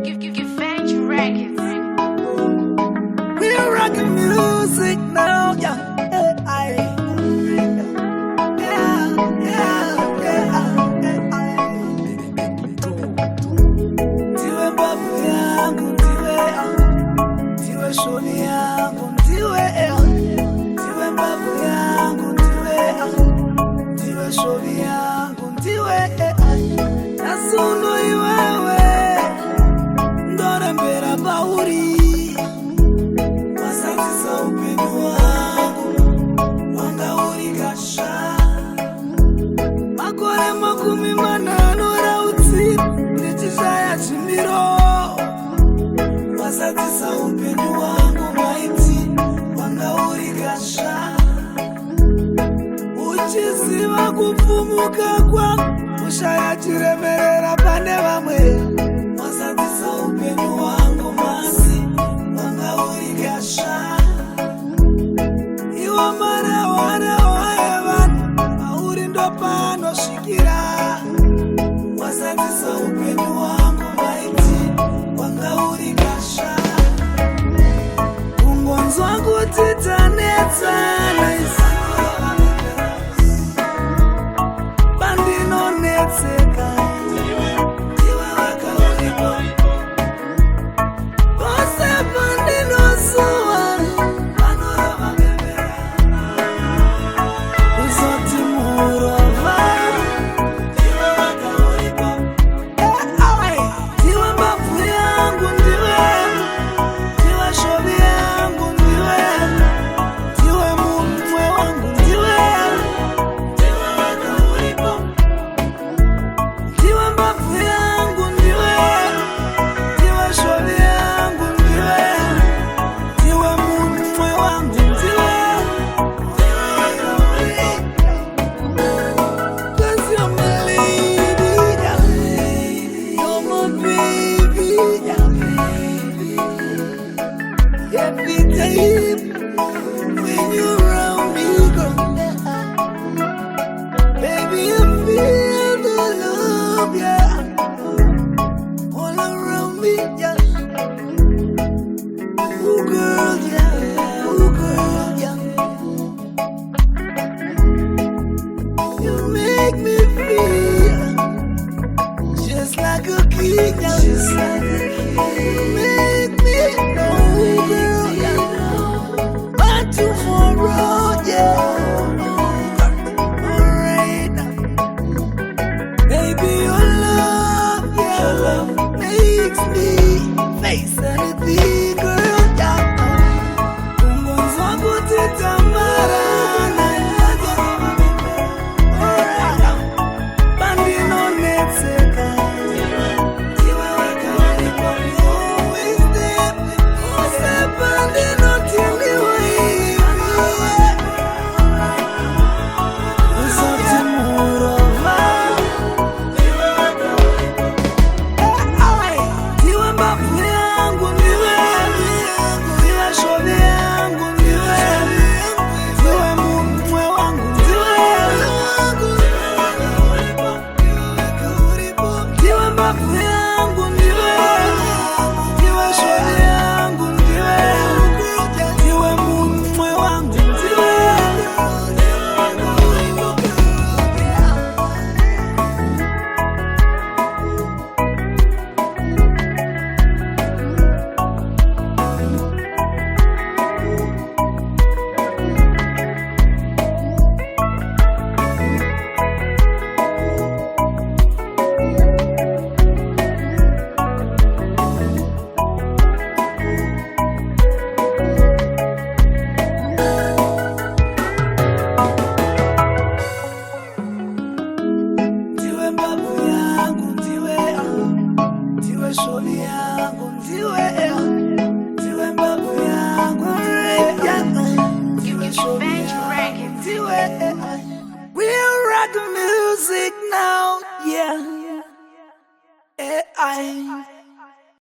Give thanks records. We're rocking music now, yeah. Ndiwe Mbabvu yangu, ndiwe shoni yangu, ndiwe Mbabvu yangu, ndiwe shoni yangu, ndiwe nasuno iwewe ndore mbera pauri wasatisa upenyu wangu wanga uri kasha makore 10 rautsi ndichishaya chimiro wasatisa upenyu wangu maiti wanga uri kasha uchiziva kupfumuka kwangu kushaya chiremerera pane vamwe wasatisa upenyu wangu masi wanga uri kasha iwo mareware vanhu mauri ndo panosvikira wasatisa upenyu wangu maiti wanga uri kasha kungonzwa kuti tanetsana bandinonetseka iwe wakauripo vose pandinosuwa vanorava bembera uzoti murova iwe wakauripo ndiwe Mbabvu yangu ndiwe shoni yangu ndiwe mumwe wangu ndiwe wakauripo ndiwe Mbabvu yangu ndiwe shoni yangu ndiwe mumwe wangu ndiwe cause you're my lady, you're my baby, every day when you're around me, girl, baby, I feel the love, yeah, all around me, yeah. Ooh, girl, yeah, ooh, girl, yeah. You make me feel just like a king, yeah. Just like a king. You make me know, girl, yeah. But tomorrow, yeah. Alright now. Baby, your love makes me face anything, girl, yeah. Kungonzwa kuti tamarana, alright now. Bandinonetseka, iwe wakauripo, always there. Use bandinotiliwa hivi, uzoti murova ndiwe Mbabvu yangu ndiwe shoni yangu ndiwe mumwe wangu ndiwe Mbabvu yangu ndiwe shoni yangu ndiwe mumwe wangu ndiwe Mbabvu yangu ndiwe shoni yangu ndiwe Mbabvu yangu ndiwe shoni yangu ndiwe we're rocking music now, yeah.